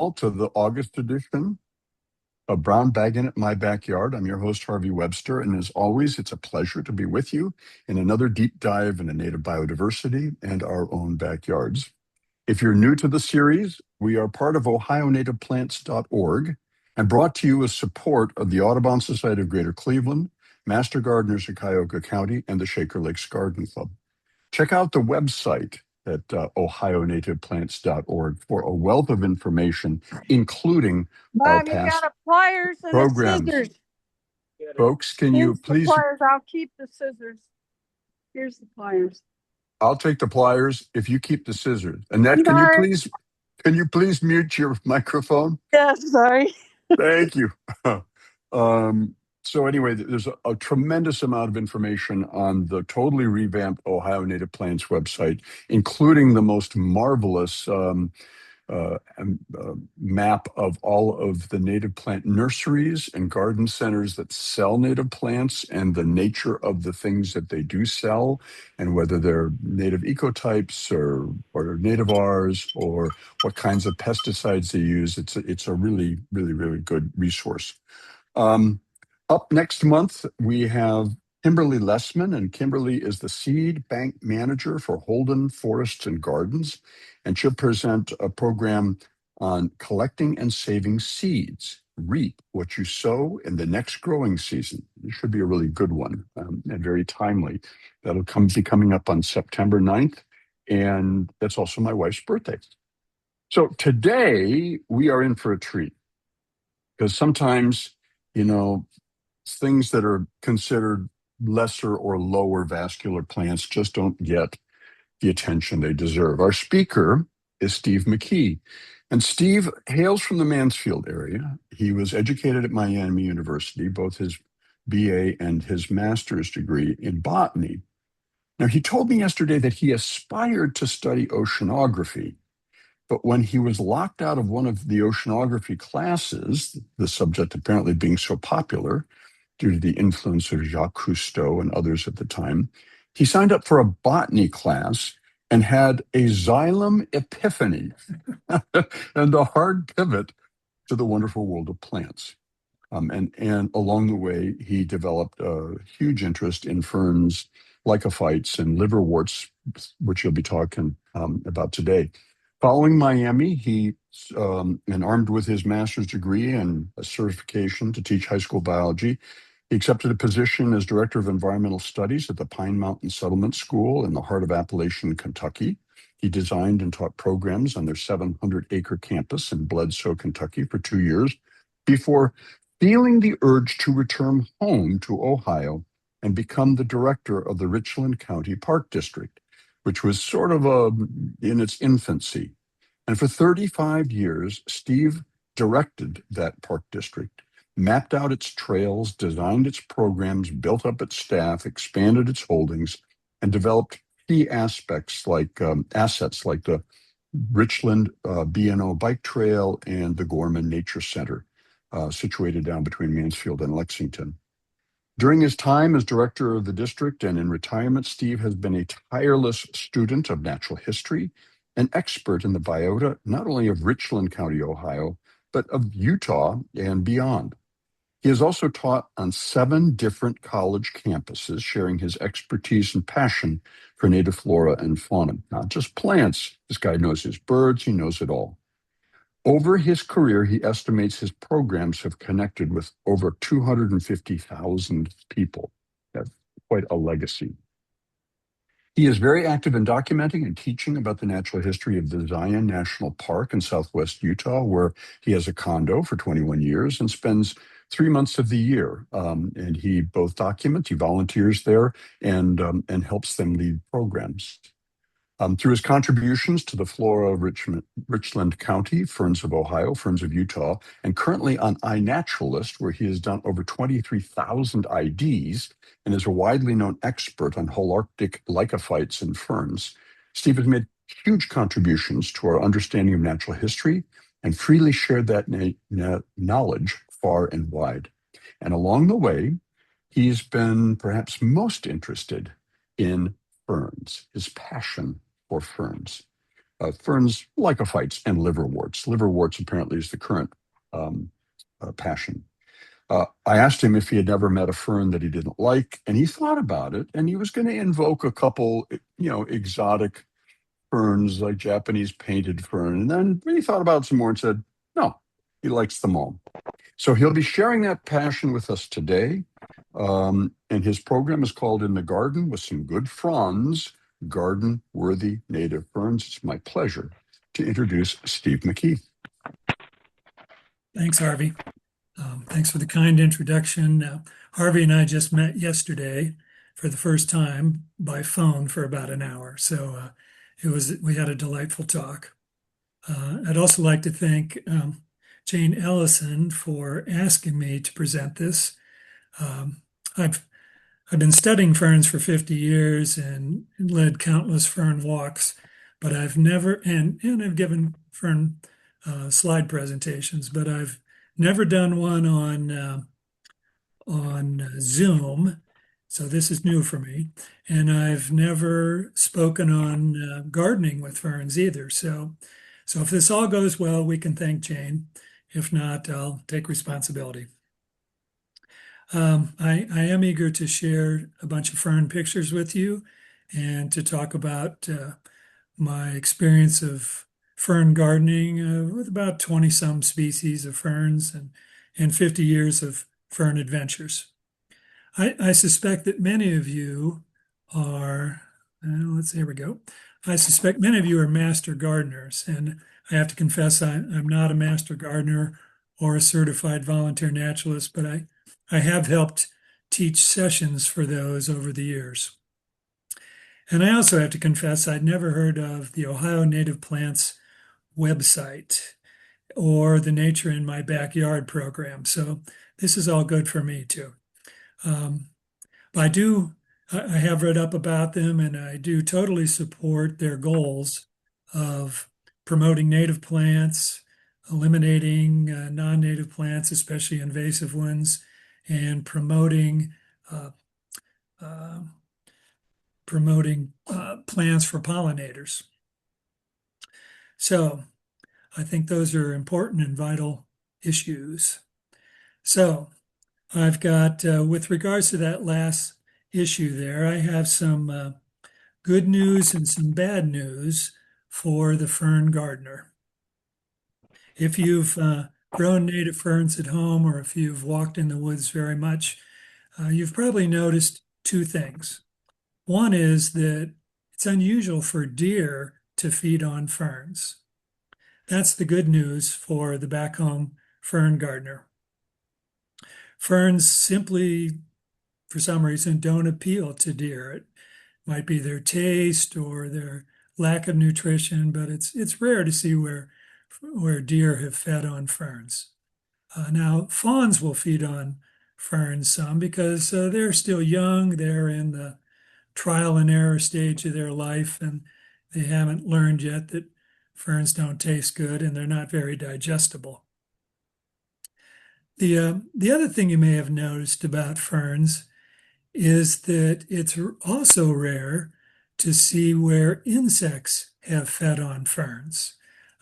To the August edition of Brown Bagging It My Backyard. I'm your host, Harvey Webster, and as always, it's a pleasure to be with you in another deep dive into native biodiversity and our own backyards. If you're new to the series, we are part of OhioNativePlants.org and brought to you with support of the Audubon Society of Greater Cleveland, Master Gardeners of Cuyahoga County, and the Shaker Lakes Garden Club. Check out the website at OhioNativePlants.org for a wealth of information, including our Mom, you got past a pliers and a programs. scissors. Folks, can you Here's the please? pliers. I'll keep the scissors. Here's the pliers. I'll take the pliers if you keep the scissors. Annette, Sorry. can you please mute your microphone? Yeah, sorry. Thank you. So anyway, there's a tremendous amount of information on the totally revamped Ohio Native Plants website, including the most marvelous map of all of the native plant nurseries and garden centers that sell native plants and the nature of the things that they do sell and whether they're native ecotypes or nativars or what kinds of pesticides they use. It's a really, really, really good resource. Up next month, we have Kimberly Lessman, and Kimberly is the seed bank manager for Holden Forests and Gardens, and she'll present a program on collecting and saving seeds. Reap what you sow in the next growing season. It should be a really good one and very timely. That'll be coming up on September 9th, and that's also my wife's birthday. So today we are in for a treat because sometimes, things that are considered lesser or lower vascular plants just don't get the attention they deserve. Our speaker is Steve McKee. And Steve hails from the Mansfield area. He was educated at Miami University, both his BA and his master's degree in botany. Now, he told me yesterday that he aspired to study oceanography, but when he was locked out of one of the oceanography classes, the subject apparently being so popular, due to the influence of Jacques Cousteau and others at the time, he signed up for a botany class and had a xylem epiphany and a hard pivot to the wonderful world of plants. And along the way, he developed a huge interest in ferns, lycophytes, and liverworts, which he'll be talking about today. Following Miami, and armed with his master's degree and a certification to teach high school biology, he accepted a position as Director of Environmental Studies at the Pine Mountain Settlement School in the heart of Appalachian, Kentucky. He designed and taught programs on their 700-acre campus in Bledsoe, Kentucky for 2 years before feeling the urge to return home to Ohio and become the director of the Richland County Park District, which was sort of in its infancy. And for 35 years, Steve directed that park district, mapped out its trails, designed its programs, built up its staff, expanded its holdings, and developed key assets like the Richland B&O Bike Trail and the Gorman Nature Center, situated down between Mansfield and Lexington. During his time as director of the district and in retirement, Steve has been a tireless student of natural history, an expert in the biota, not only of Richland County, Ohio, but of Utah and beyond. He has also taught on 7 different college campuses, sharing his expertise and passion for native flora and fauna. Not just plants. This guy knows his birds. He knows it all. Over his career, he estimates his programs have connected with over 250,000 people. That's quite a legacy. He is very active in documenting and teaching about the natural history of the Zion National Park in southwest Utah, where he has a condo for 21 years and spends 3 months of the year. And he both documents, he volunteers there, and helps them lead programs. Through his contributions to the flora of Richland County, Ferns of Ohio, Ferns of Utah, and currently on iNaturalist, where he has done over 23,000 IDs and is a widely known expert on holarctic lycophytes and ferns, Steve has made huge contributions to our understanding of natural history and freely shared that knowledge far and wide. And along the way, he's been perhaps most interested in ferns, his passion for ferns. Ferns, lycophytes, and liverworts. Liverworts apparently is the current um, passion. I asked him if he had never met a fern that he didn't like, and he thought about it, and he was going to invoke a couple, exotic ferns like Japanese painted fern. And then he thought about it some more and said, no, he likes them all. So he'll be sharing that passion with us today. And his program is called In the Garden with Some Good Fronds, Garden Worthy Native Ferns. It's my pleasure to introduce Steve McKee. Thanks, Harvey. Thanks for the kind introduction. Harvey and I just met yesterday for the first time by phone for about an hour. So we had a delightful talk. I'd also like to thank Jane Ellison for asking me to present this. Um, I've I've been studying ferns for 50 years and led countless fern walks, but I've never, and I've given fern slide presentations, but I've never done one on Zoom. So this is new for me. And I've never spoken on gardening with ferns either. So if this all goes well, we can thank Jane. If not, I'll take responsibility. I am eager to share a bunch of fern pictures with you and to talk about my experience of fern gardening with about 20 some species of ferns and 50 years of fern adventures. I suspect that many of you are, here we go. I suspect many of you are master gardeners, and I have to confess I'm not a master gardener or a certified volunteer naturalist, but I have helped teach sessions for those over the years. And I also have to confess I'd never heard of the Ohio Native Plants website or the Nature in My Backyard program. So this is all good for me too. Um, I have read up about them and I do totally support their goals of promoting native plants, eliminating non-native plants, especially invasive ones, and uh, uh, promoting plants for pollinators. So I think those are important and vital issues. So I've got, with regards to that last issue there, I have some good news and some bad news for the fern gardener. If you've grown native ferns at home or if you've walked in the woods very much, you've probably noticed two things. One is that it's unusual for deer to feed on ferns. That's the good news for the back home fern gardener. Ferns simply, for some reason, don't appeal to deer. It might be their taste or their lack of nutrition, but it's rare to see where deer have fed on ferns. Now, fawns will feed on ferns some because they're still young. They're in the trial and error stage of their life, and they haven't learned yet that ferns don't taste good and they're not very digestible. The other thing you may have noticed about ferns is that it's also rare to see where insects have fed on ferns.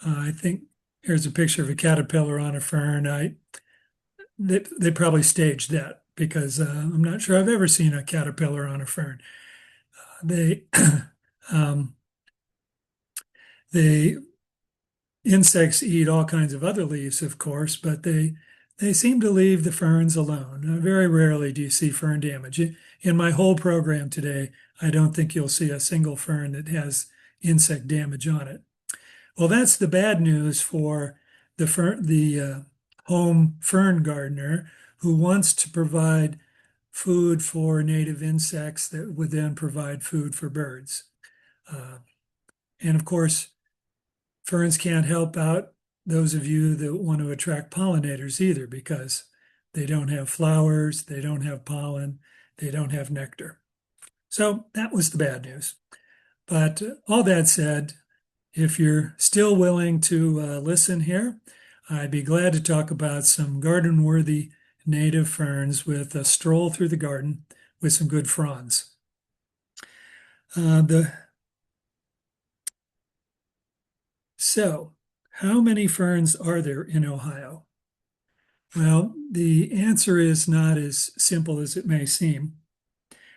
I think here's a picture of a caterpillar on a fern. They probably staged that because I'm not sure I've ever seen a caterpillar on a fern. They um, they insects eat all kinds of other leaves, of course, but they seem to leave the ferns alone. Very rarely do you see fern damage. In my whole program today, I don't think you'll see a single fern that has insect damage on it. Well, that's the bad news for the home fern gardener who wants to provide food for native insects that would then provide food for birds. And of course, ferns can't help out those of you that want to attract pollinators either because they don't have flowers, they don't have pollen, they don't have nectar. So that was the bad news. But all that said, if you're still willing to listen here, I'd be glad to talk about some garden-worthy native ferns with a stroll through the garden with some good fronds. The So, how many ferns are there in Ohio? Well, the answer is not as simple as it may seem.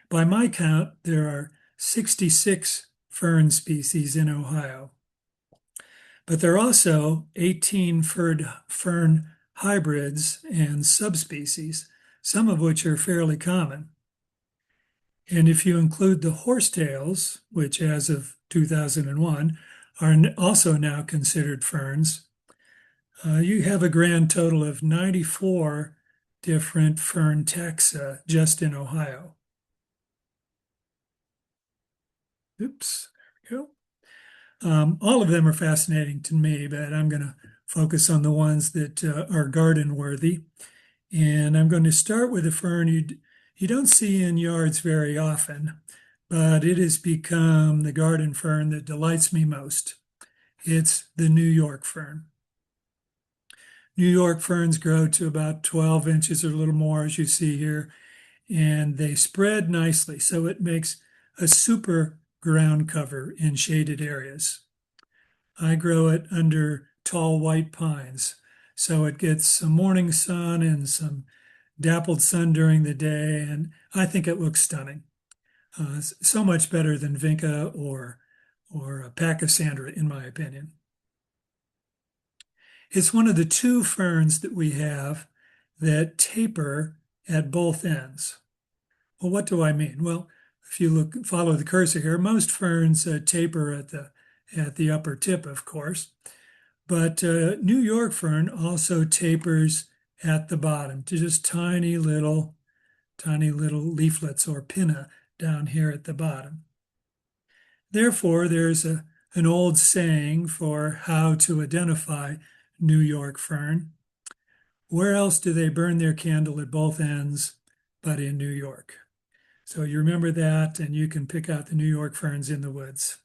By my count, there are 66 fern species in Ohio, but there are also 18 fern hybrids and subspecies, some of which are fairly common. And if you include the horsetails, which as of 2001 are also now considered ferns, you have a grand total of 94 different fern taxa just in Ohio. Oops, there we go. All of them are fascinating to me, but I'm going to focus on the ones that are garden worthy. And I'm going to start with a fern you don't see in yards very often, but it has become the garden fern that delights me most. It's the New York fern. New York ferns grow to about 12 inches or a little more, as you see here, and they spread nicely, so it makes a super ground cover in shaded areas. I grow it under tall white pines, so it gets some morning sun and some dappled sun during the day, and I think it looks stunning. So much better than Vinca or Pachysandra, in my opinion. It's one of the two ferns that we have that taper at both ends. Well, what do I mean? Well, if you follow the cursor here, most ferns taper at the upper tip, of course, but New York fern also tapers at the bottom to just tiny little leaflets or pinna down here at the bottom. Therefore, there's an old saying for how to identify New York fern. Where else do they burn their candle at both ends but in New York? So you remember that, and you can pick out the New York ferns in the woods.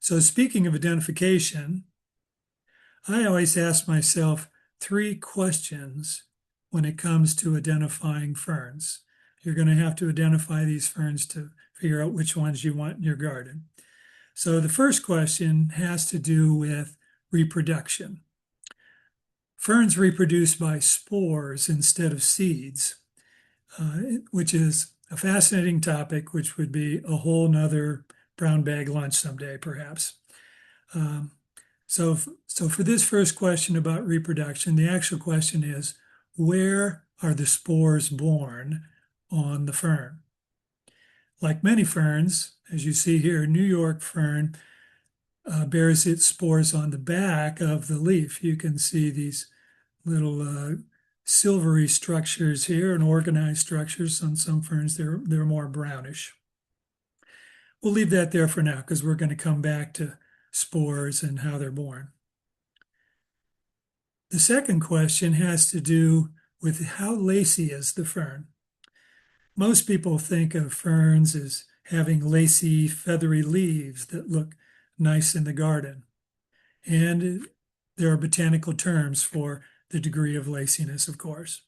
So speaking of identification, I always ask myself 3 questions when it comes to identifying ferns. You're going to have to identify these ferns to figure out which ones you want in your garden. So the first question has to do with reproduction. Ferns reproduce by spores instead of seeds, which is a fascinating topic, which would be a whole nother brown bag lunch someday, perhaps. So for this first question about reproduction, the actual question is, where are the spores born on the fern? Like many ferns, as you see here, New York fern bears its spores on the back of the leaf. You can see these little silvery structures here and organized structures. On some ferns, they're more brownish. We'll leave that there for now because we're going to come back to spores and how they're born. The second question has to do with how lacy is the fern. Most people think of ferns as having lacy, feathery leaves that look nice in the garden. And there are botanical terms for the degree of laciness, of course.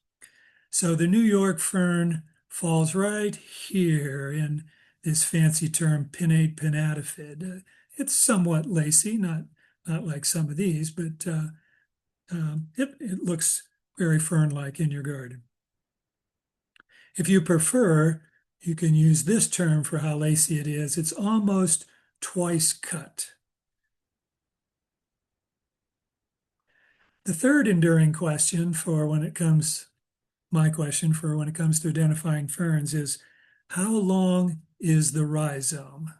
So the New York fern falls right here in this fancy term, pinnate pinnatifid. It's somewhat lacy, not like some of these, but it looks very fern-like in your garden. If you prefer, you can use this term for how lacy it is. It's almost twice cut. The third enduring question my question for when it comes to identifying ferns is, how long is the rhizome?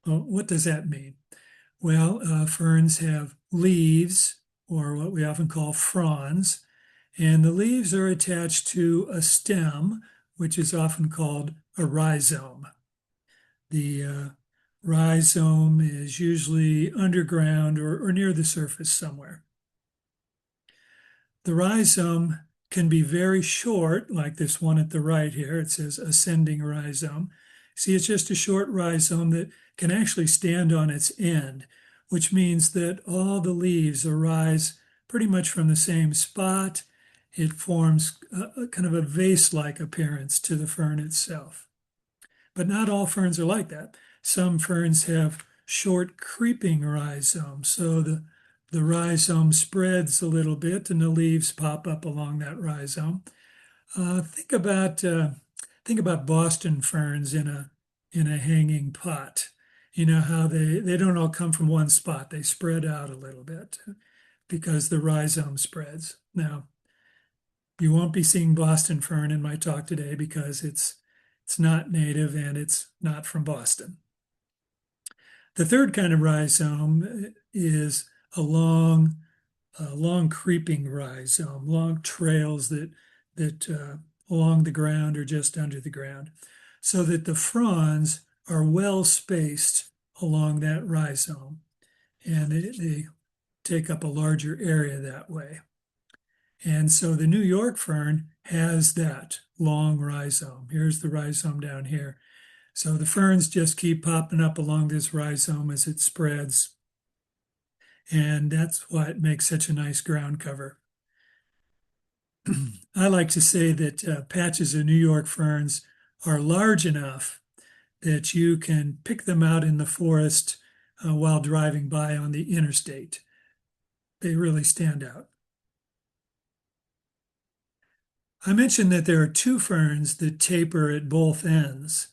Well, what does that mean? Well, ferns have leaves, or what we often call fronds, and the leaves are attached to a stem, which is often called a rhizome. The rhizome is usually underground or near the surface somewhere. The rhizome can be very short, like this one at the right here. It says ascending rhizome. See, it's just a short rhizome that can actually stand on its end, which means that all the leaves arise pretty much from the same spot. It forms a kind of a vase-like appearance to the fern itself. But not all ferns are like that. Some ferns have short creeping rhizome. So the rhizome spreads a little bit and the leaves pop up along that rhizome. Think about Boston ferns in a hanging pot. You know how they don't all come from one spot. They spread out a little bit because the rhizome spreads. Now, you won't be seeing Boston fern in my talk today because it's not native and it's not from Boston. The third kind of rhizome is a long creeping rhizome, long trails that along the ground or just under the ground, so that the fronds are well spaced along that rhizome, and they take up a larger area that way. And so the New York fern has that long rhizome. Here's the rhizome down here. So the ferns just keep popping up along this rhizome as it spreads. And that's why it makes such a nice ground cover. I like to say that patches of New York ferns are large enough that you can pick them out in the forest while driving by on the interstate. They really stand out. I mentioned that there are two ferns that taper at both ends.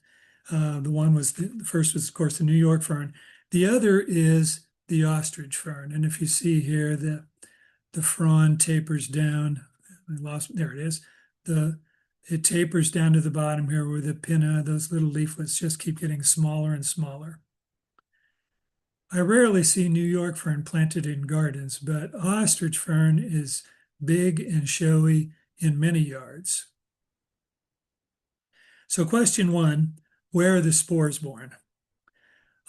The first was, of course, the New York fern. The other is the ostrich fern. And if you see here, the frond tapers down. There it is. It tapers down to the bottom here where the pinna, those little leaflets just keep getting smaller and smaller. I rarely see New York fern planted in gardens, but ostrich fern is big and showy in many yards. So question one, where are the spores born?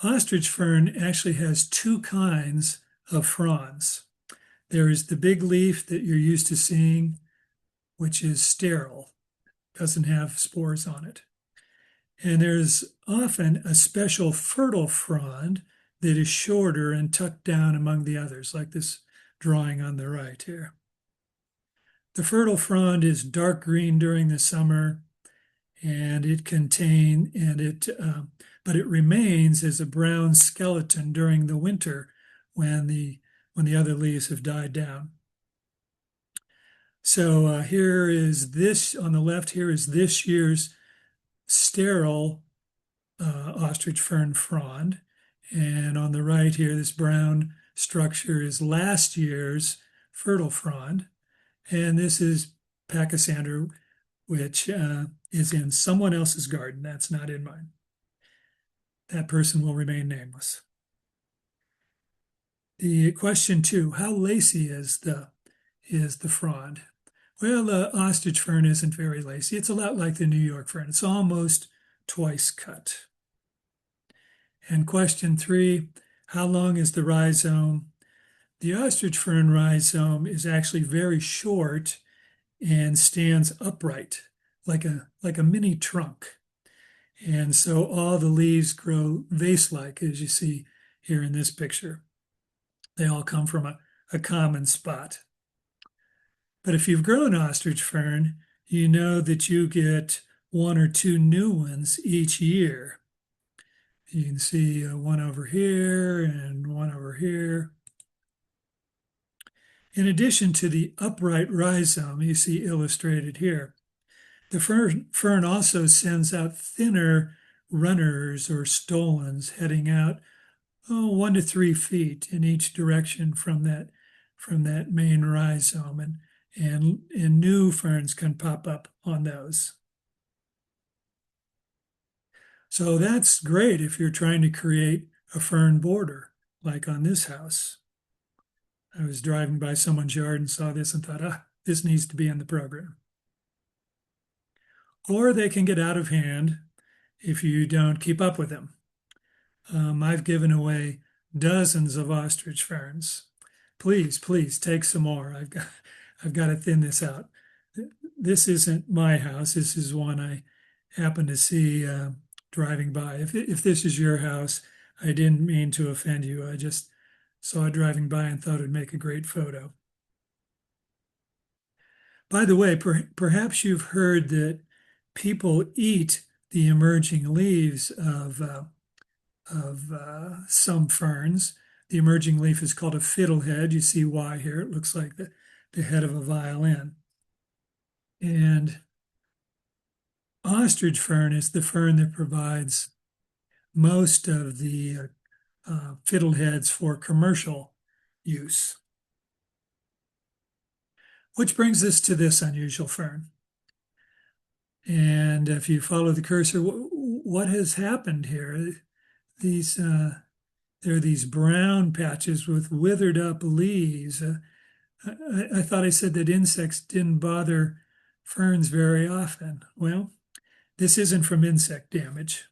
Ostrich fern actually has two kinds of fronds. There is the big leaf that you're used to seeing, which is sterile, doesn't have spores on it. And there's often a special fertile frond that is shorter and tucked down among the others, like this drawing on the right here. The fertile frond is dark green during the summer, and but it remains as a brown skeleton during the winter when the other leaves have died down. So here is this on the left. Here is this year's sterile ostrich fern frond, and on the right here, this brown structure is last year's fertile frond, and this is pachysandra, which is in someone else's garden. That's not in mine. That person will remain nameless. The question two, how lacy is the frond? Well, the ostrich fern isn't very lacy. It's a lot like the New York fern. It's almost twice cut. And question three, how long is the rhizome? The ostrich fern rhizome is actually very short and stands upright like a mini trunk. And so all the leaves grow vase-like, as you see here in this picture. They all come from a common spot. But if you've grown ostrich fern, you know that you get one or two new ones each year. You can see one over here and one over here. In addition to the upright rhizome you see illustrated here, the fern also sends out thinner runners or stolons heading out 1 to 3 feet in each direction from that main rhizome, and new ferns can pop up on those. So that's great if you're trying to create a fern border, like on this house. I was driving by someone's yard and saw this and thought, this needs to be in the program. Or they can get out of hand if you don't keep up with them. I've given away dozens of ostrich ferns. Please take some more. I've got to thin this out. This isn't my house. This is one I happened to see driving by. If this is your house, I didn't mean to offend you. I just saw it driving by and thought it'd make a great photo. By the way, perhaps you've heard that people eat the emerging leaves of some ferns. The emerging leaf is called a fiddlehead. You see why here. It looks like the head of a violin. And ostrich fern is the fern that provides most of the fiddleheads for commercial use. Which brings us to this unusual fern. And if you follow the cursor, what has happened here? There are these brown patches with withered up leaves. I thought I said that insects didn't bother ferns very often. Well, this isn't from insect damage.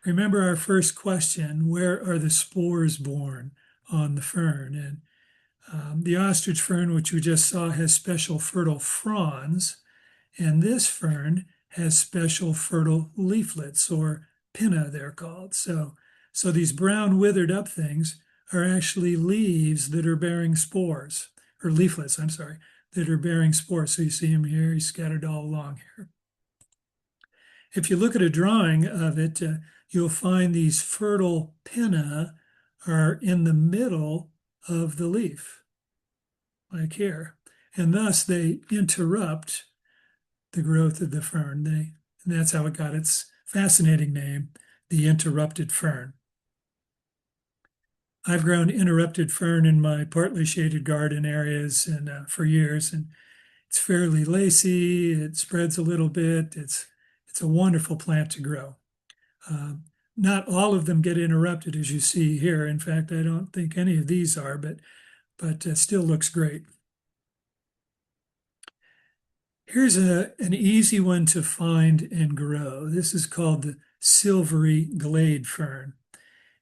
Remember our first question, where are the spores born on the fern? And the ostrich fern, which we just saw, has special fertile fronds, and this fern has special fertile leaflets, or pinna they're called. So these brown withered up things are actually leaves that are bearing spores, or leaflets, I'm sorry, that are bearing spores. So you see them here, he's scattered all along here. If you look at a drawing of it, you'll find these fertile pinna are in the middle of the leaf, like here. And thus they interrupt the growth of the fern. And that's how it got its fascinating name, the interrupted fern. I've grown interrupted fern in my partly shaded garden areas and for years, and it's fairly lacy. It spreads a little bit. It's a wonderful plant to grow. Not all of them get interrupted, as you see here. In fact, I don't think any of these are, but still looks great. Here's an easy one to find and grow. This is called the silvery glade fern.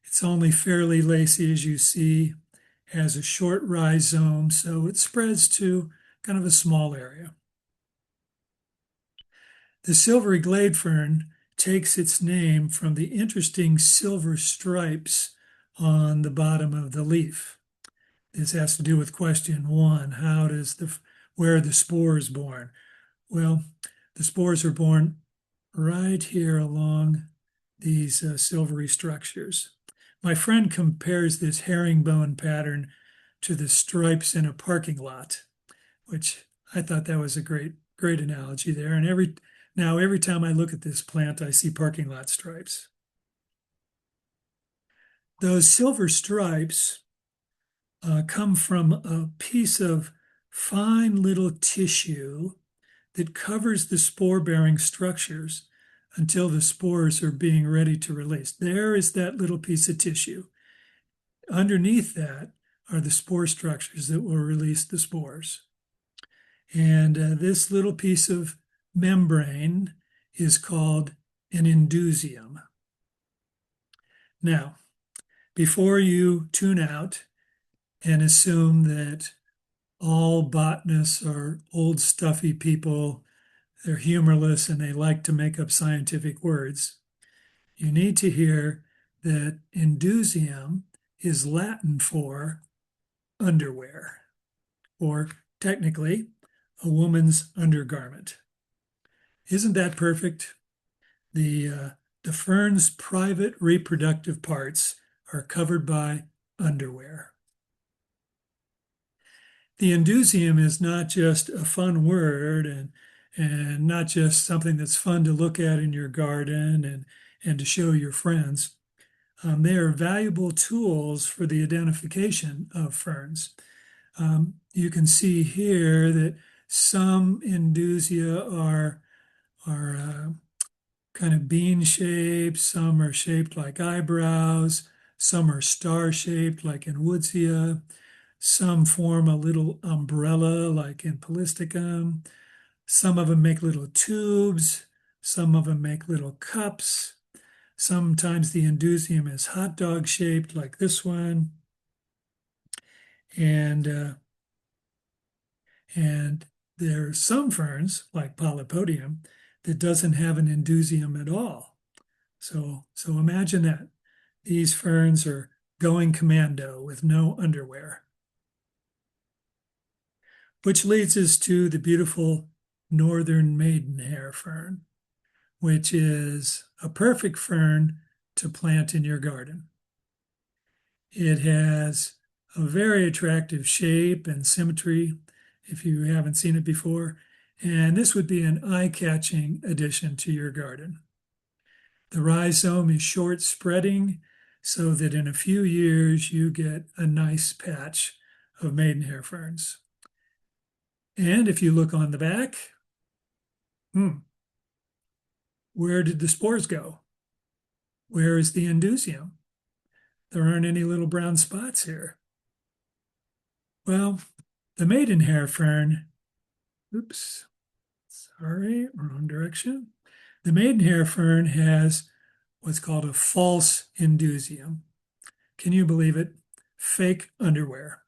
It's only fairly lacy, as you see, has a short rhizome, so it spreads to kind of a small area. The silvery glade fern takes its name from the interesting silver stripes on the bottom of the leaf. This has to do with question 1. Where are the spores born? Well, the spores are born right here along these silvery structures. My friend compares this herringbone pattern to the stripes in a parking lot, which I thought that was a great analogy there. And every time I look at this plant, I see parking lot stripes. Those silver stripes come from a piece of fine little tissue that covers the spore-bearing structures until the spores are being ready to release. There is that little piece of tissue. Underneath that are the spore structures that will release the spores. And this little piece of membrane is called an indusium. Now, before you tune out and assume that all botanists are old stuffy people, they're humorless and they like to make up scientific words, you need to hear that indusium is Latin for underwear, or technically a woman's undergarment. Isn't that perfect? The fern's private reproductive parts are covered by underwear. The indusium is not just a fun word and not just something that's fun to look at in your garden and to show your friends. They are valuable tools for the identification of ferns. You can see here that some indusia are kind of bean shaped, some are shaped like eyebrows, some are star shaped like in Woodsia, some form a little umbrella like in Polystichum, some of them make little tubes, some of them make little cups, sometimes the indusium is hot dog shaped like this one, and there are some ferns like Polypodium that doesn't have an indusium at all. So imagine that. These ferns are going commando with no underwear. Which leads us to the beautiful northern maidenhair fern, which is a perfect fern to plant in your garden. It has a very attractive shape and symmetry if you haven't seen it before, and this would be an eye-catching addition to your garden. The rhizome is short spreading so that in a few years you get a nice patch of maidenhair ferns. And if you look on the back, where did the spores go? Where is the indusium? There aren't any little brown spots here. Well, the maidenhair fern, oops, sorry, wrong direction. The maidenhair fern has what's called a false indusium. Can you believe it? Fake underwear.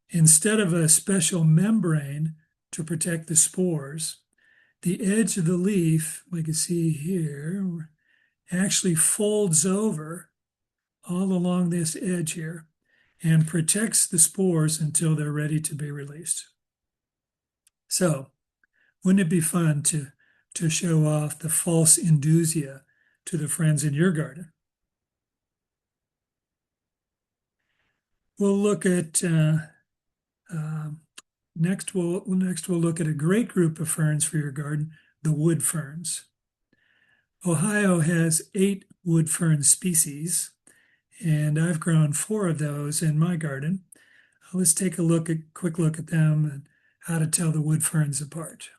Instead of a special membrane to protect the spores, the edge of the leaf, like you see here, actually folds over all along this edge here and protects the spores until they're ready to be released. So, wouldn't it be fun to show off the false indusia to the friends in your garden? We'll look at next we'll look at a great group of ferns for your garden, the wood ferns. Ohio has 8 wood fern species, and I've grown 4 of those in my garden. Let's take a quick look at them and how to tell the wood ferns apart.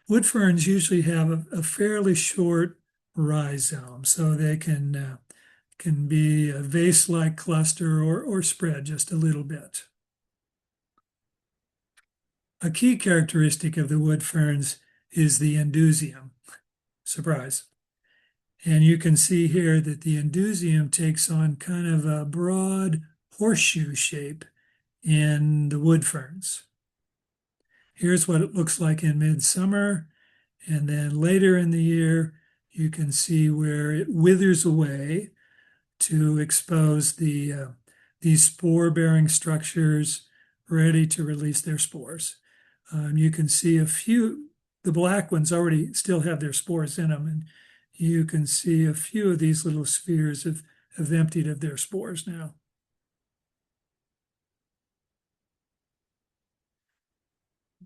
Wood ferns usually have a fairly short rhizome, so they can be a vase-like cluster or spread just a little bit. A key characteristic of the wood ferns is the indusium. Surprise. And you can see here that the indusium takes on kind of a broad horseshoe shape in the wood ferns. Here's what it looks like in midsummer, and then later in the year, you can see where it withers away to expose these spore-bearing structures ready to release their spores. You can see a few, the black ones already still have their spores in them, and you can see a few of these little spheres have emptied of their spores now.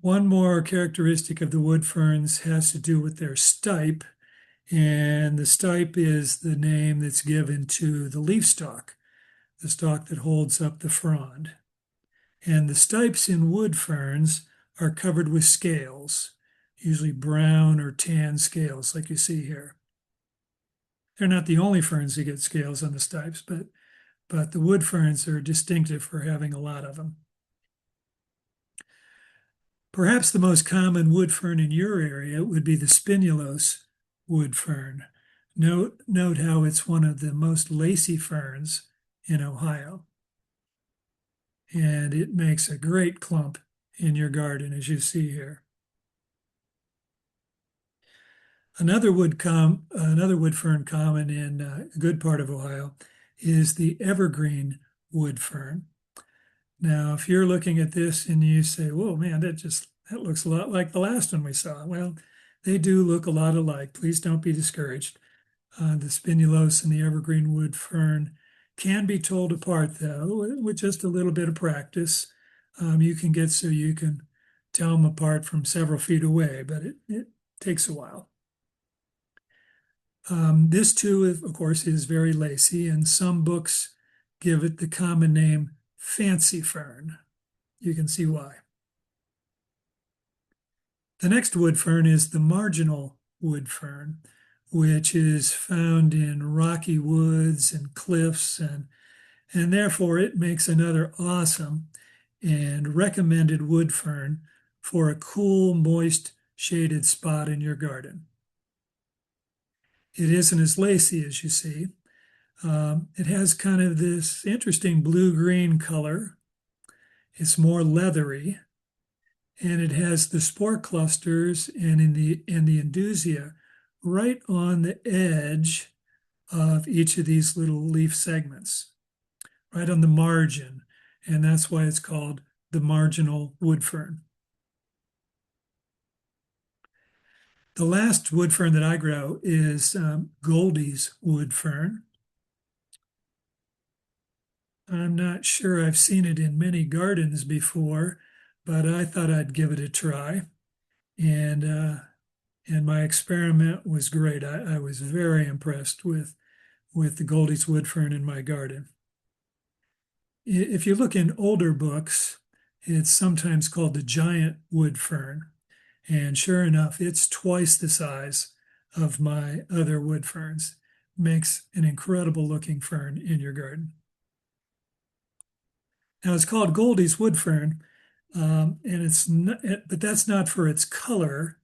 One more characteristic of the wood ferns has to do with their stipe, and the stipe is the name that's given to the leaf stalk, the stalk that holds up the frond. And the stipes in wood ferns are covered with scales, usually brown or tan scales like you see here. They're not the only ferns that get scales on the stipes, but the wood ferns are distinctive for having a lot of them. Perhaps the most common wood fern in your area would be the spinulose wood fern. Note how it's one of the most lacy ferns in Ohio. And it makes a great clump in your garden, as you see here. Another wood fern common in a good part of Ohio is the evergreen wood fern. Now, if you're looking at this and you say, "Whoa, man, that looks a lot like the last one we saw." Well, they do look a lot alike. Please don't be discouraged. The spinulose and the evergreen wood fern can be told apart, though, with just a little bit of practice. You can tell them apart from several feet away, but it takes a while. This too, of course, is very lacy, and some books give it the common name fancy fern. You can see why. The next wood fern is the marginal wood fern, which is found in rocky woods and cliffs, and therefore it makes another awesome and recommended wood fern for a cool, moist, shaded spot in your garden. It isn't as lacy as you see. It has kind of this interesting blue-green color. It's more leathery, and it has the spore clusters and the indusia right on the edge of each of these little leaf segments, right on the margin, and that's why it's called the marginal wood fern. The last wood fern that I grow is Goldie's wood fern. I'm not sure I've seen it in many gardens before, but I thought I'd give it a try. And my experiment was great. I was very impressed with the Goldie's wood fern in my garden. If you look in older books, it's sometimes called the giant wood fern. And sure enough, it's twice the size of my other wood ferns. Makes an incredible looking fern in your garden. Now it's called Goldie's wood fern, and it's not, but that's not for its color.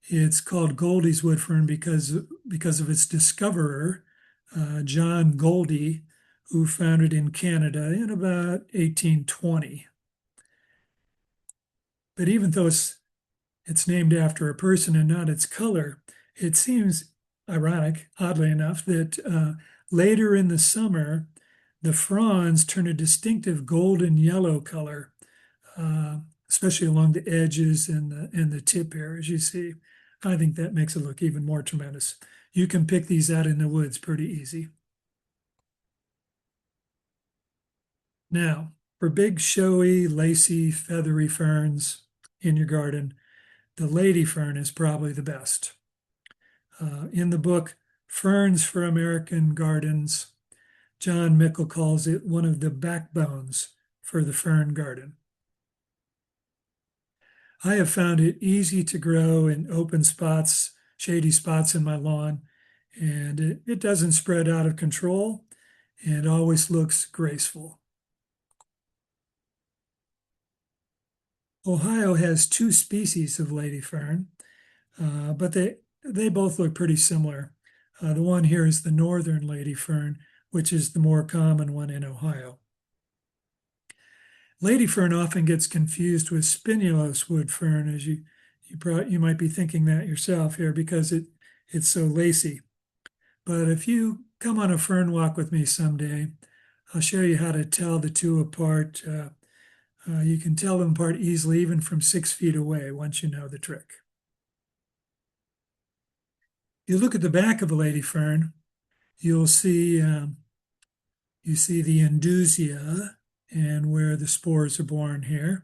It's called Goldie's wood fern because of its discoverer, John Goldie, who found it in Canada in about 1820. But even though it's named after a person and not its color, it seems ironic, oddly enough, that later in the summer, the fronds turn a distinctive golden yellow color, especially along the edges and the tip here, as you see. I think that makes it look even more tremendous. You can pick these out in the woods pretty easy. Now, for big, showy, lacy, feathery ferns in your garden, the lady fern is probably the best. In the book, Ferns for American Gardens, John Mickle calls it one of the backbones for the fern garden. I have found it easy to grow in open spots, shady spots in my lawn, and it doesn't spread out of control and always looks graceful. Ohio has two species of lady fern, but they both look pretty similar. The one here is the northern lady fern, which is the more common one in Ohio. Lady fern often gets confused with spinulose wood fern, as you might be thinking that yourself here because it's so lacy. But if you come on a fern walk with me someday, I'll show you how to tell the two apart. You can tell them apart easily, even from 6 feet away, once you know the trick. You look at the back of a lady fern, you'll see the indusia and where the spores are born here.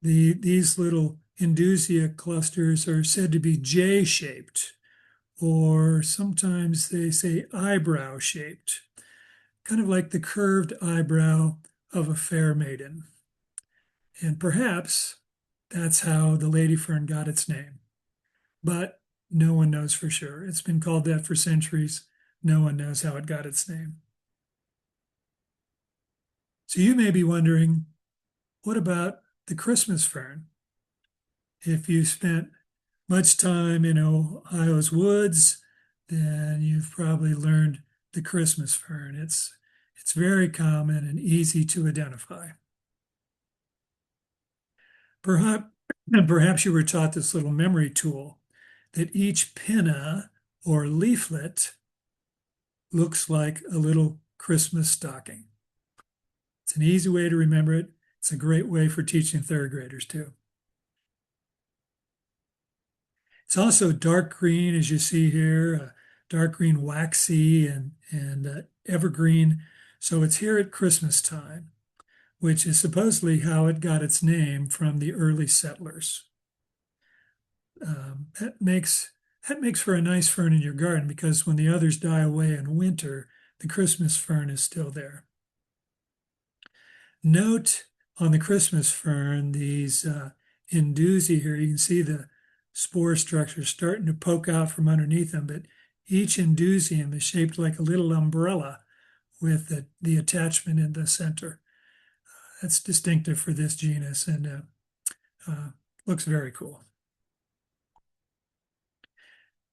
These little indusia clusters are said to be J-shaped, or sometimes they say eyebrow-shaped, kind of like the curved eyebrow of a fair maiden. And perhaps that's how the lady fern got its name. But no one knows for sure. It's been called that for centuries. No one knows how it got its name. So you may be wondering, what about the Christmas fern? If you spent much time in Ohio's woods, then you've probably learned the Christmas fern. It's very common and easy to identify. Perhaps you were taught this little memory tool that each pinna or leaflet looks like a little Christmas stocking. It's an easy way to remember it. It's a great way for teaching third graders too. It's also dark green, as you see here, dark green waxy and evergreen. So it's here at Christmas time, which is supposedly how it got its name from the early settlers. That makes for a nice fern in your garden because when the others die away in winter, the Christmas fern is still there. Note on the Christmas fern, these indusia here, you can see the spore structure starting to poke out from underneath them, but each indusium is shaped like a little umbrella with the attachment in the center. That's distinctive for this genus and looks very cool.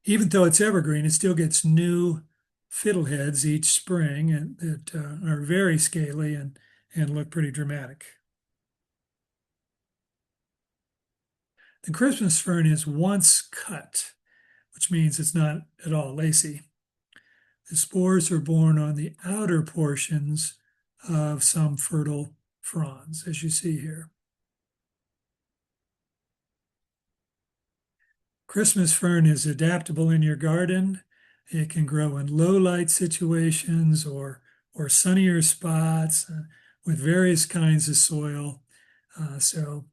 Even though it's evergreen, it still gets new fiddleheads each spring and that are very scaly and look pretty dramatic. The Christmas fern is once cut, which means it's not at all lacy. The spores are borne on the outer portions of some fertile fronds, as you see here. Christmas fern is adaptable in your garden. It can grow in low light situations or sunnier spots with various kinds of soil. So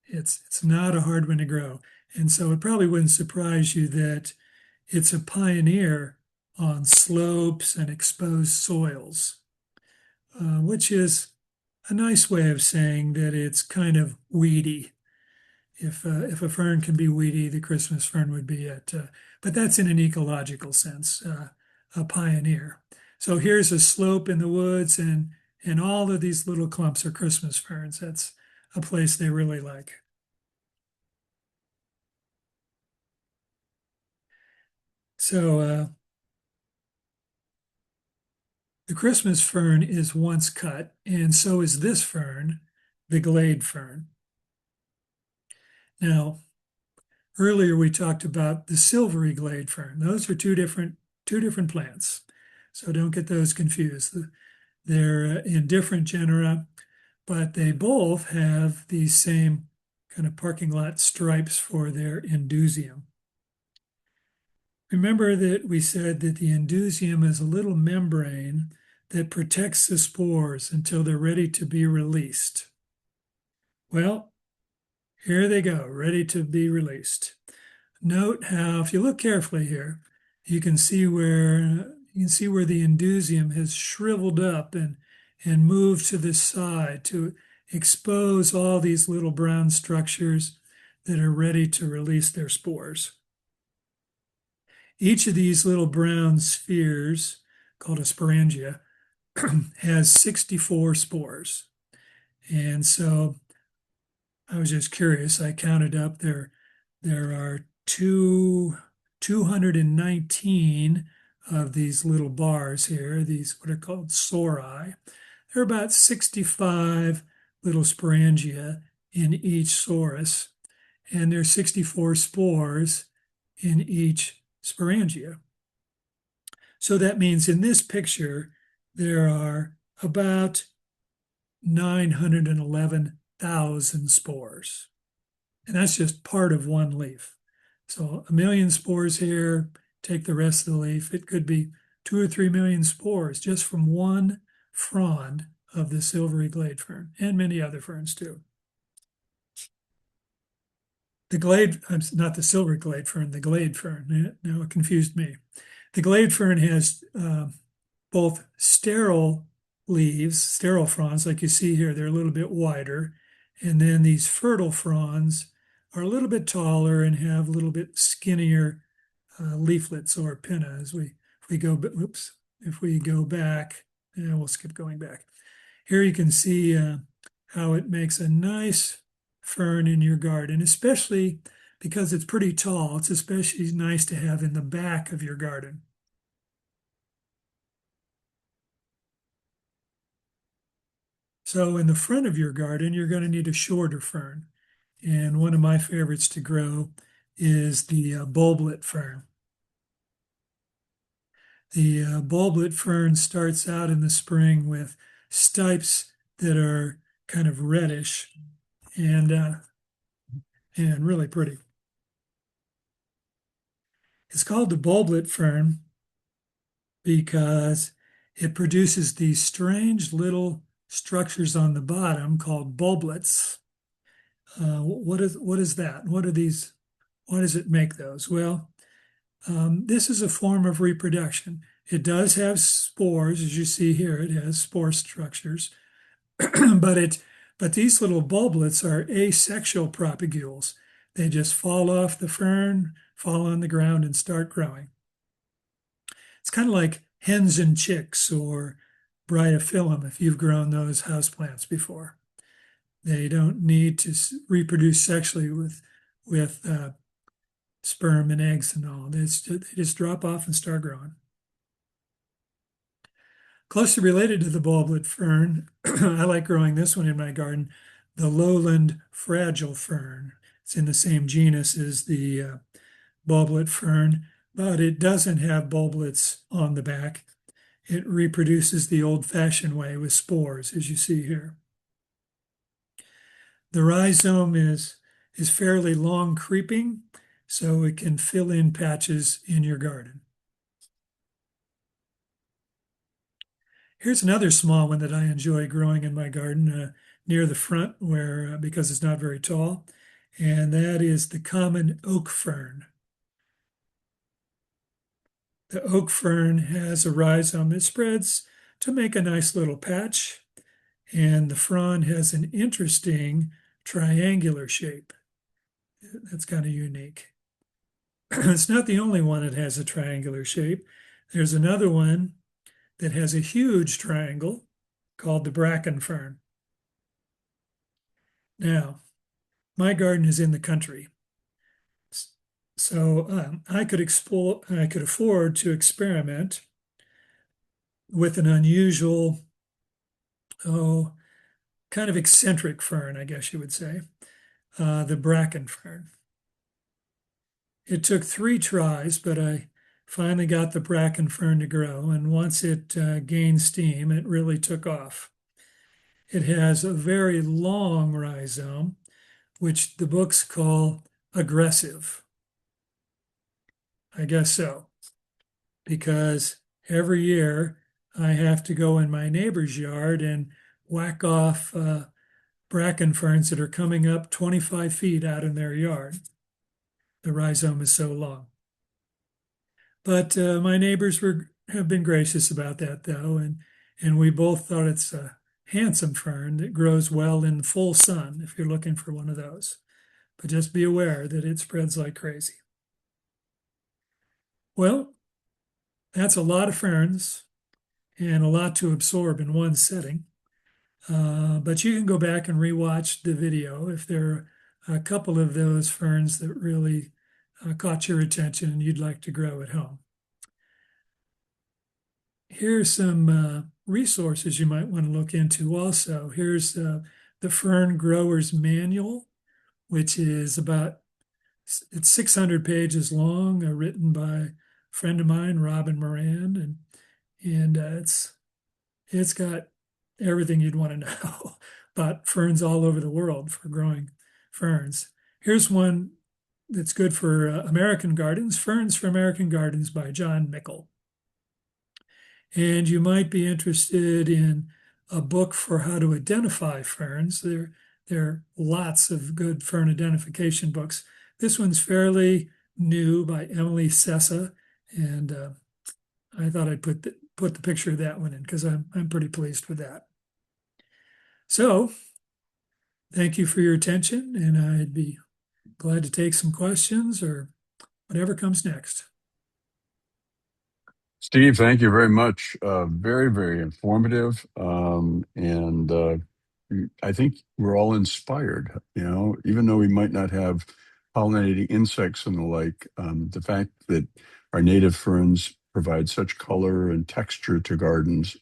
it's not a hard one to grow. And so it probably wouldn't surprise you that it's a pioneer on slopes and exposed soils, which is a nice way of saying that it's kind of weedy. If a fern can be weedy, the Christmas fern would be it. But that's in an ecological sense, a pioneer. So here's a slope in the woods, and all of these little clumps are Christmas ferns. That's a place they really like. So the Christmas fern is once cut, and so is this fern, the glade fern. Now, earlier we talked about the silvery glade fern. Those are two different plants. So don't get those confused. They're in different genera, but they both have these same kind of parking lot stripes for their indusium. Remember that we said that the indusium is a little membrane that protects the spores until they're ready to be released. Well, here they go, ready to be released. Note how, if you look carefully here, you can see where the indusium has shriveled up and moved to the side to expose all these little brown structures that are ready to release their spores. Each of these little brown spheres, called a sporangia, has 64 spores. And so I was just curious. I counted up there are 219 of these little bars here, these what are called sori. There are about 65 little sporangia in each sorus, and there's 64 spores in each sporangia. So that means in this picture, there are about 911,000 spores. And that's just part of one leaf. So 1,000,000 spores here, take the rest of the leaf. It could be 2 or 3 million spores just from one frond of the silvery glade fern, and many other ferns too. The glade, not the silver glade fern, the glade fern. Now it confused me. The glade fern has both sterile leaves, sterile fronds, like you see here, they're a little bit wider. And then these fertile fronds are a little bit taller and have a little bit skinnier leaflets or pinna. If we go back, and we'll skip going back. Here you can see how it makes a nice fern in your garden, especially because it's pretty tall. It's especially nice to have in the back of your garden. So in the front of your garden, you're going to need a shorter fern. And one of my favorites to grow is the bulblet fern. The bulblet fern starts out in the spring with stipes that are kind of reddish and really pretty. It's called the bulblet fern because it produces these strange little structures on the bottom called bulblets. What is that? What are these? Why does it make those? Well, this is a form of reproduction. It does have spores, as you see here. It has spore structures, but these little bulblets are asexual propagules. They just fall off the fern, fall on the ground, and start growing. It's kind of like hens and chicks or bryophyllum if you've grown those houseplants before. They don't need to reproduce sexually with sperm and eggs and all. They just drop off and start growing. Closely related to the bulblet fern, I like growing this one in my garden, the lowland fragile fern. It's in the same genus as the bulblet fern, but it doesn't have bulblets on the back. It reproduces the old-fashioned way with spores, as you see here. The rhizome is fairly long creeping, so it can fill in patches in your garden. Here's another small one that I enjoy growing in my garden near the front where because it's not very tall, and that is the common oak fern. The oak fern has a rhizome that spreads to make a nice little patch, and the frond has an interesting triangular shape. That's kind of unique. It's not the only one that has a triangular shape. There's another one that has a huge triangle called the bracken fern. Now, my garden is in the country, so I could afford to experiment with an unusual, kind of eccentric fern, I guess you would say, the bracken fern. It took 3 tries, but I finally got the bracken fern to grow, and once it gained steam, it really took off. It has a very long rhizome, which the books call aggressive. I guess so, because every year I have to go in my neighbor's yard and whack off bracken ferns that are coming up 25 feet out in their yard. The rhizome is so long. But my neighbors have been gracious about that, though, and we both thought it's a handsome fern that grows well in the full sun if you're looking for one of those. But just be aware that it spreads like crazy. Well, that's a lot of ferns and a lot to absorb in one setting. But you can go back and rewatch the video if there are a couple of those ferns that really caught your attention and you'd like to grow at home. Here's some resources you might want to look into also. Here's the Fern Grower's Manual, which is it's 600 pages long, written by a friend of mine, Robin Moran, and it's got everything you'd want to know about ferns all over the world for growing ferns. Here's one that's good for American Gardens, Ferns for American Gardens by John Mickle. And you might be interested in a book for how to identify ferns. There are lots of good fern identification books. This one's fairly new by Emily Sessa, and I thought I'd put the picture of that one in because I'm pretty pleased with that. So, thank you for your attention, and I'd be glad to take some questions or whatever comes next. Steve, thank you very much. Very, very informative. And I think we're all inspired, even though we might not have pollinating insects and the like, the fact that our native ferns provide such color and texture to gardens,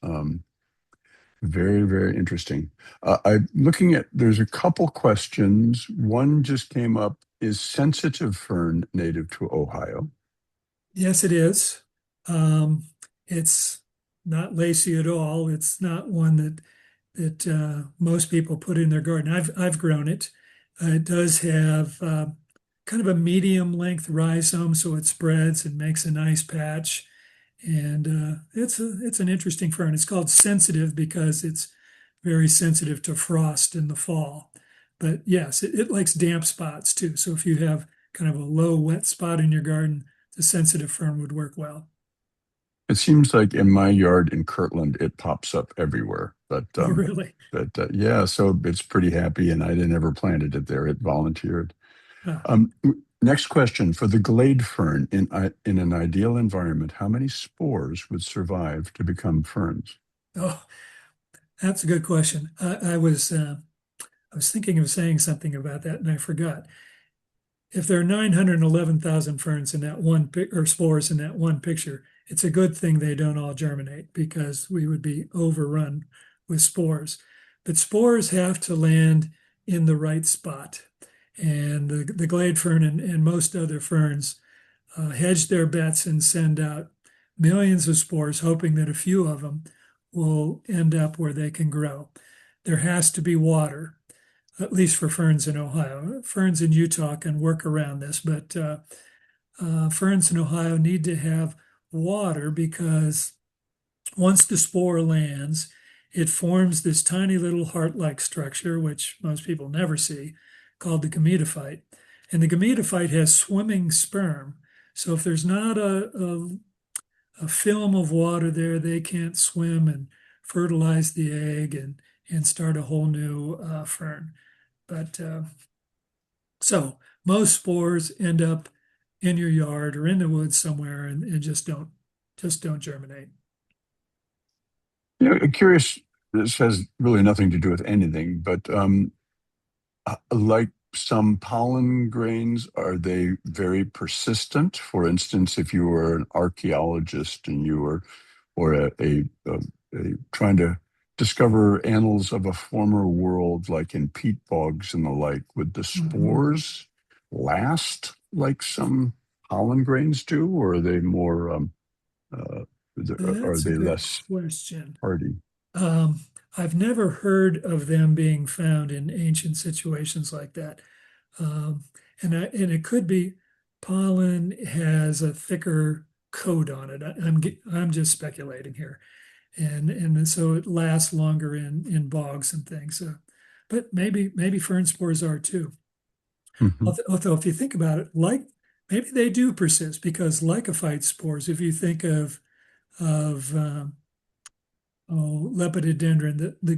very, very interesting. I'm looking there's a couple questions. One just came up. Is sensitive fern native to Ohio? Yes, it is. It's not lacy at all. It's not one that most people put in their garden. I've grown it. It does have kind of a medium length rhizome, so it spreads and makes a nice patch. And it's an interesting fern. It's called sensitive because it's very sensitive to frost in the fall. But yes, it likes damp spots too. So if you have kind of a low wet spot in your garden, the sensitive fern would work well. It seems like in my yard in Kirtland, it pops up everywhere. But Oh, really? yeah, so it's pretty happy, and I never planted it there. It volunteered. Huh. Next question: for the glade fern, in an ideal environment, how many spores would survive to become ferns? Oh, that's a good question. I was thinking of saying something about that, and I forgot. If there are 911,000 ferns in that one or spores in that one picture, it's a good thing they don't all germinate because we would be overrun with spores. But spores have to land in the right spot. And the glade fern and most other ferns hedge their bets and send out millions of spores, hoping that a few of them will end up where they can grow. There has to be water. at least for ferns in Ohio. Ferns in Utah can work around this, but ferns in Ohio need to have water because once the spore lands, it forms this tiny little heart-like structure, which most people never see, called the gametophyte. And the gametophyte has swimming sperm. So if there's not a film of water there, they can't swim and fertilize the egg and start a whole new fern. But so most spores end up in your yard or in the woods somewhere and just don't germinate. I'm curious, this has really nothing to do with anything, but like some pollen grains, are they very persistent? For instance, if you were an archaeologist and you were, or a trying to discover annals of a former world, like in peat bogs and the like, would the Mhm. spores last like some pollen grains do, or are they more, uh, are That's a they good less question. hardy? Um, I've never heard of them being found in ancient situations like that. Um, and it could be pollen has a thicker coat on it. I'm just speculating here, and so it lasts longer in bogs and things. But maybe fern spores are too. Mhm. Although if you think about it, like maybe they do persist because lycophyte spores. If you think of lepidodendron, the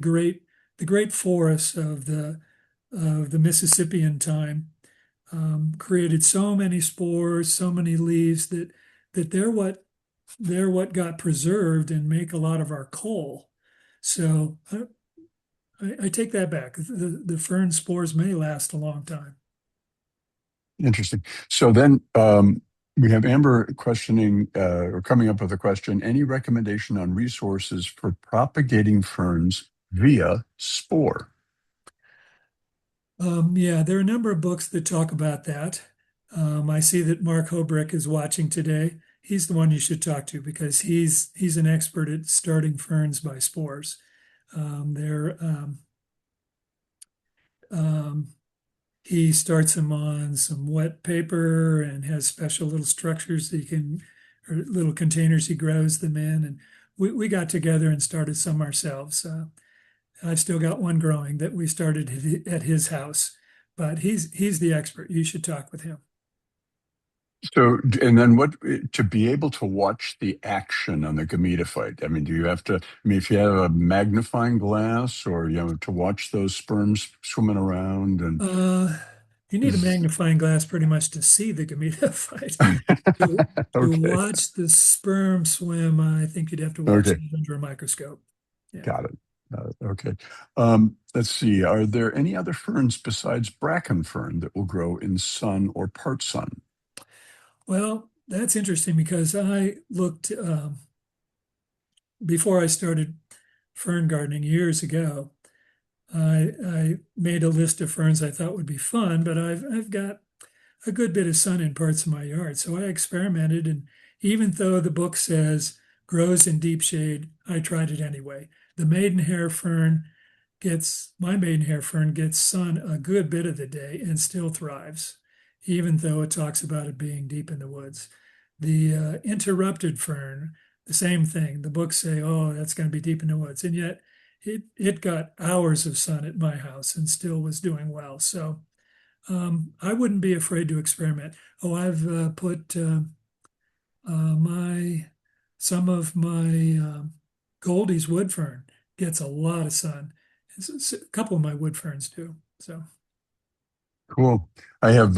great forests of the Mississippian time created so many spores, so many leaves that they're what got preserved and make a lot of our coal. So I take that back. The fern spores may last a long time. Interesting. So then we have Amber questioning or coming up with a question. Any recommendation on resources for propagating ferns via spore? Yeah, there are a number of books that talk about that. I see that Mark Hobrick is watching today. He's the one you should talk to because he's an expert at starting ferns by spores. They're um, He starts them on some wet paper and has special little structures that or little containers he grows them in. And we got together and started some ourselves. I've still got one growing that we started at his house, but he's the expert. You should talk with him. So, and then what, to be able to watch the action on the gametophyte? I mean, do you have to, I mean, if you have a magnifying glass or, to watch those sperms swimming around and Uh, you need a is, magnifying glass pretty much to see the gametophyte. To okay, watch the sperm swim, I think you'd have to watch okay. it under a microscope. Yeah. Got it. Okay. Let's see. Are there any other ferns besides bracken fern that will grow in sun or part sun? Well, that's interesting because I looked before I started fern gardening years ago. I made a list of ferns I thought would be fun, but I've got a good bit of sun in parts of my yard. So I experimented, and even though the book says grows in deep shade, I tried it anyway. The maidenhair fern my maidenhair fern gets sun a good bit of the day and still thrives, even though it talks about it being deep in the woods. The interrupted fern, the same thing. The books say, oh, that's going to be deep in the woods. And yet it got hours of sun at my house and still was doing well. So I wouldn't be afraid to experiment. Oh, I've put my some of my Goldie's wood fern gets a lot of sun. A couple of my wood ferns do. So Cool. I have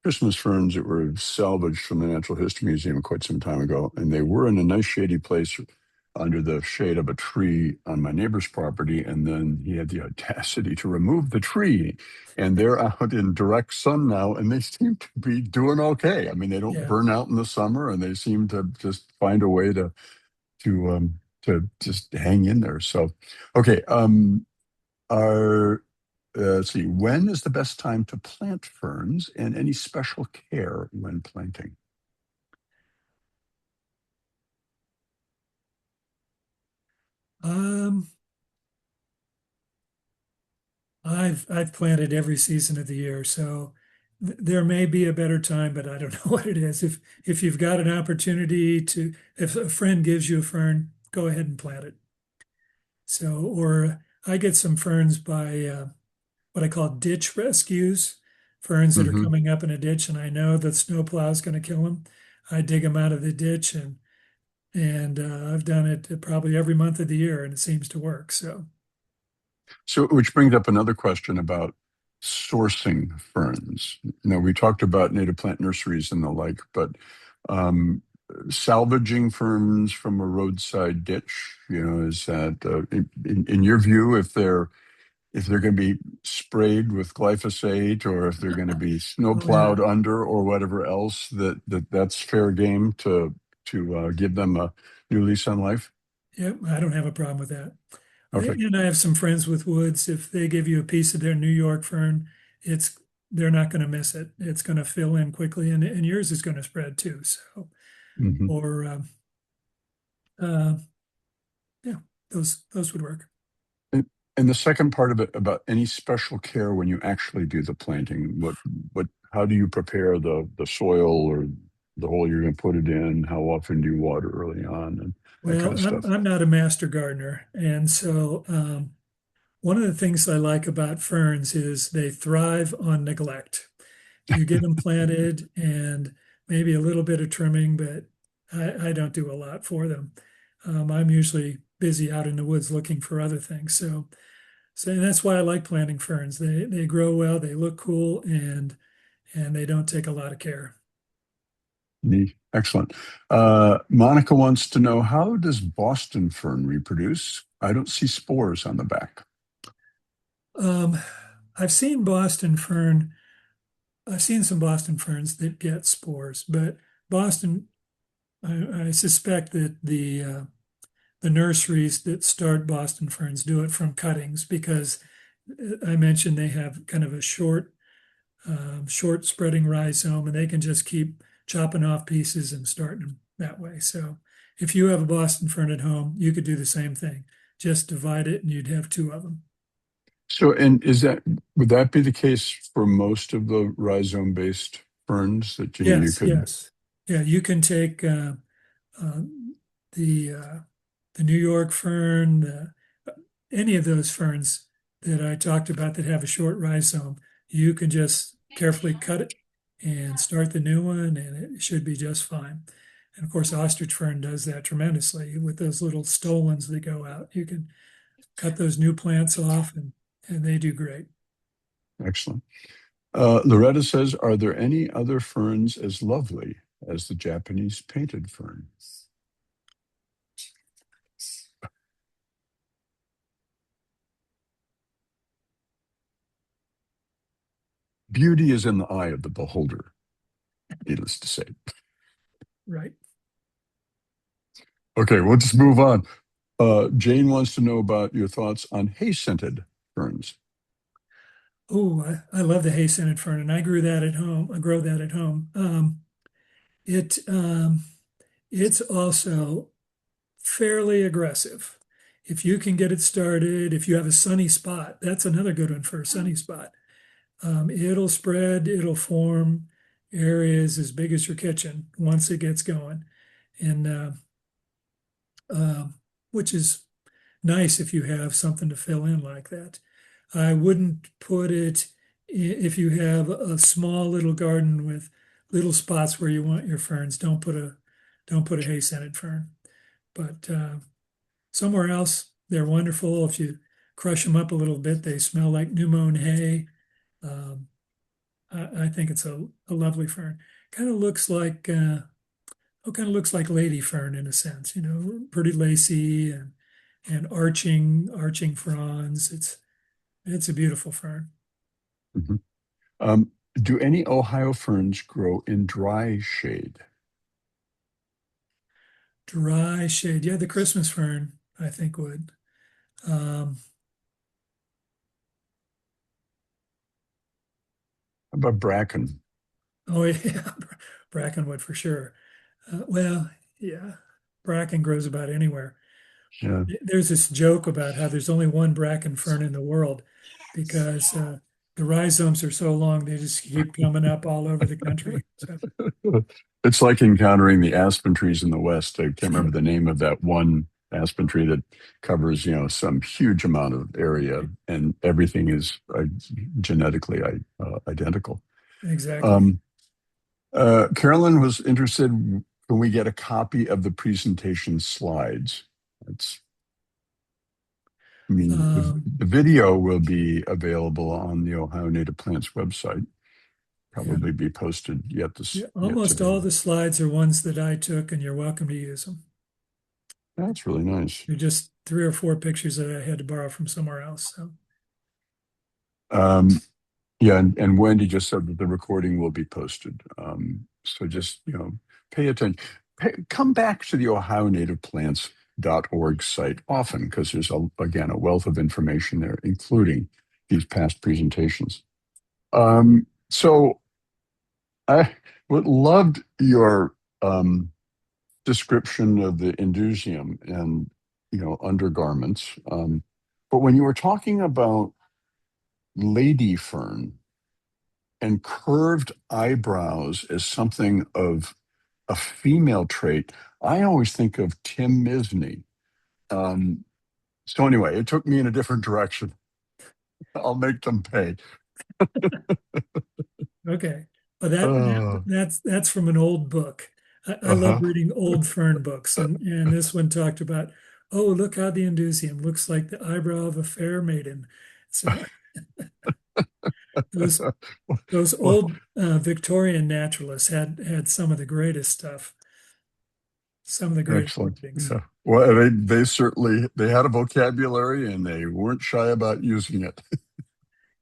Christmas ferns that were salvaged from the Natural History Museum quite some time ago, and they were in a nice shady place under the shade of a tree on my neighbor's property. And then he had the audacity to remove the tree, and they're out in direct sun now, and they seem to be doing okay. I mean, they don't yeah. burn out in the summer, and they seem to just find a way to just hang in there. So, okay, are let's see, when is the best time to plant ferns and any special care when planting? Um, I've planted every season of the year, so there may be a better time, but I don't know what it is. If you've got an opportunity to, if a friend gives you a fern, go ahead and plant it. So, or I get some ferns by what I call ditch rescues, ferns that are Hmm. coming up in a ditch, and I know that snowplow is going to kill them. I dig them out of the ditch, and I've done it probably every month of the year, and it seems to work. So, So, which brings up another question about sourcing ferns. Now, we talked about native plant nurseries and the like, but um, salvaging ferns from a roadside ditch, is that in your view, if they're going to be sprayed with glyphosate, or if they're going to be snow oh yeah, plowed under, or whatever else, that's fair game to give them a new lease on life? yep, I don't have a problem with that. Okay. And I have some friends with woods. If they give you a piece of their New York fern, it's they're not going to miss it. It's going to fill in quickly, and yours is going to spread too. So, Hmm. or uh, yeah, those would work. And the second part of it, about any special care when you actually do the planting, how do you prepare the soil or the hole you're going to put it in? How often do you water early on and that kind Well, of I'm stuff? I'm not a master gardener, and so one of the things I like about ferns is they thrive on neglect. You get them planted and maybe a little bit of trimming, but I don't do a lot for them. I'm usually busy out in the woods looking for other things. So that's why I like planting ferns. They grow well, they look cool, and they don't take a lot of care. Neat. Excellent. Monica wants to know, how does Boston fern reproduce? I don't see spores on the back. Um, I've seen Boston fern. I've seen some Boston ferns that get spores, but Boston, I suspect that the nurseries that start Boston ferns do it from cuttings because I mentioned they have kind of a short spreading rhizome, and they can just keep chopping off pieces and starting them that way. So if you have a Boston fern at home, you could do the same thing. Just divide it, and you'd have two of them. So, and would that be the case for most of the rhizome-based ferns that you Yes, could? yes, yeah. You can take uh, the uh, the New York fern, any of those ferns that I talked about that have a short rhizome, you can just carefully cut it and start the new one, and it should be just fine. And of course, ostrich fern does that tremendously with those little stolons that go out. You can cut those new plants off, and they do great. Excellent. Loretta says, are there any other ferns as lovely as the Japanese painted fern? Beauty is in the eye of the beholder, needless to say. Right. Okay, we'll just move on. Jane wants to know about your thoughts on hay-scented ferns. Oh, I love the hay-scented fern, and I grew that at home. I grow that at home. It it's also fairly aggressive. If you can get it started, if you have a sunny spot, that's another good one for a sunny spot. It'll spread, it'll form areas as big as your kitchen once it gets going, and uh, which is nice if you have something to fill in like that. I wouldn't put it if you have a small little garden with little spots where you want your ferns. Don't put a hay scented fern. But somewhere else, they're wonderful. If you crush them up a little bit, they smell like new mown hay. Um, I think it's a lovely fern. Kind of looks like kind of looks like lady fern in a sense. Pretty lacy and arching fronds. It's a beautiful fern. Mhm. Do any Ohio ferns grow in dry shade? Dry shade. Yeah, the Christmas fern, I think would. Um, How about bracken? oh yeah, brackenwood for sure. Well, yeah, bracken grows about anywhere. Yeah. There's this joke about how there's only one bracken fern in the world, because the rhizomes are so long, they just keep coming up all over the country. So, It's like encountering the aspen trees in the West. I can't remember the name of that one aspen tree that covers, some huge amount of area, and everything is genetically identical. exactly. Um, Carolyn was interested, can we get a copy of the presentation slides? That's, I mean, the video will be available on the Ohio Native Plants website. Yeah. Probably be posted yet Almost all today. the slides are ones that I took, and you're welcome to use them. That's really nice. They're just 3 or 4 pictures that I had to borrow from somewhere else. So, Um, yeah, and Wendy just said that the recording will be posted. So just, pay attention. Come back to the OhioNativePlants.org site often, because there's, again, a wealth of information there, including these past presentations. So I loved your description of the indusium and, undergarments. But when you were talking about lady fern and curved eyebrows as something of a female trait, I always think of Tim Misney. So anyway, it took me in a different direction. I'll make them pay. okay. Well, Uh, that's from an old book. I love uh-huh. reading old fern books, and this one talked about, oh, look how the indusium looks like the eyebrow of a fair maiden. So those those Well, old Victorian naturalists had some of the greatest stuff, some of the greatest excellent. writings, Yeah. Well, they certainly they had a vocabulary and they weren't shy about using it.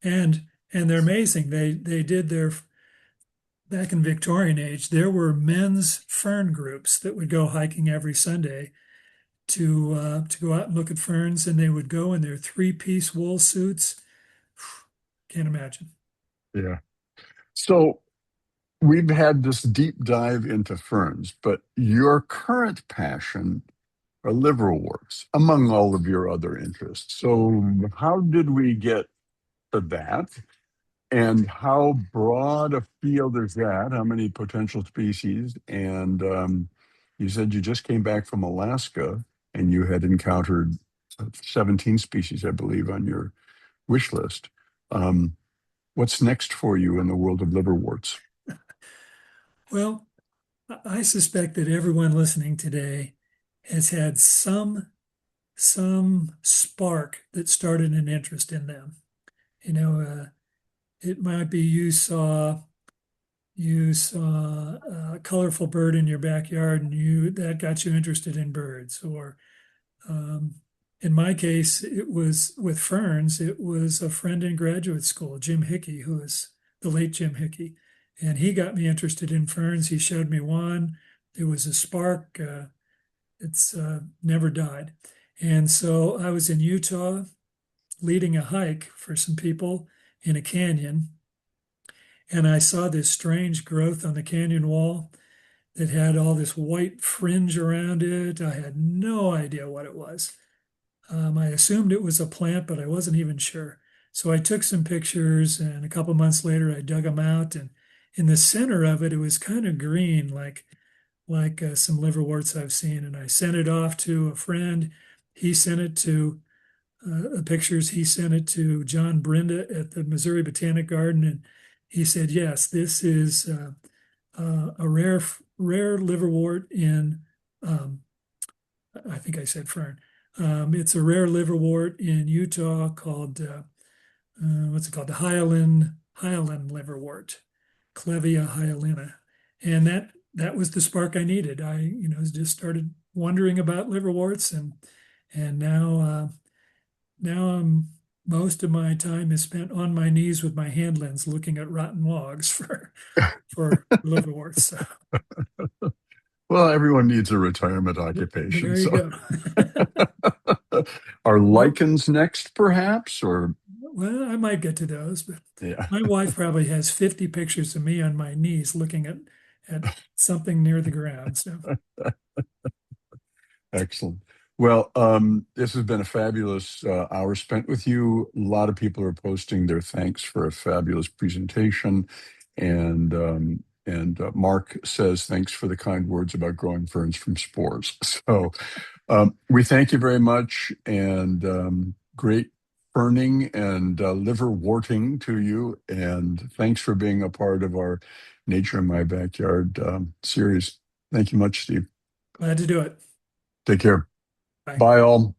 and they're amazing. They did their back in Victorian age. There were men's fern groups that would go hiking every Sunday to go out and look at ferns, and they would go in their 3-piece wool suits. Can't imagine. Yeah. So we've had this deep dive into ferns, but your current passion are liverworts, among all of your other interests. So how did we get to that? And how broad a field is that? How many potential species? And you said you just came back from Alaska and you had encountered 17 species, I believe, on your wish list. Um, what's next for you in the world of liverworts? Well, I suspect that everyone listening today has had some spark that started an interest in them. It might be you saw a colorful bird in your backyard, and you that got you interested in birds. Or in my case, it was with ferns. It was a friend in graduate school, Jim Hickey, who is the late Jim Hickey, and he got me interested in ferns. He showed me one. It was a spark. It's never died. And so I was in Utah leading a hike for some people in a canyon, and I saw this strange growth on the canyon wall that had all this white fringe around it. I had no idea what it was. I assumed it was a plant, but I wasn't even sure. So I took some pictures, and a couple months later, I dug them out. And in the center of it, it was kind of green, like some liverworts I've seen. And I sent it off to a friend. He sent it to pictures. He sent it to John Brenda at the Missouri Botanic Garden, and he said, "Yes, this is a rare liverwort in." I think I said fern. It's a rare liverwort in Utah called what's it called? The hyaline liverwort, Clevia hyalina, and that was the spark I needed. I just started wondering about liverworts, and now most of my time is spent on my knees with my hand lens looking at rotten logs for liverworts. So Well, everyone needs a retirement occupation. there you So go. are Well, lichens next, perhaps? Or well, I might get to those, but yeah, my wife probably has 50 pictures of me on my knees looking at something near the ground. So excellent. Well, this has been a fabulous hour spent with you. A lot of people are posting their thanks for a fabulous presentation, and Mark says thanks for the kind words about growing ferns from spores. So we thank you very much, and great ferning and liverworting to you. And thanks for being a part of our Nature in My Backyard series. Thank you much, Steve. Glad to do it. Take care. Bye. Bye, all.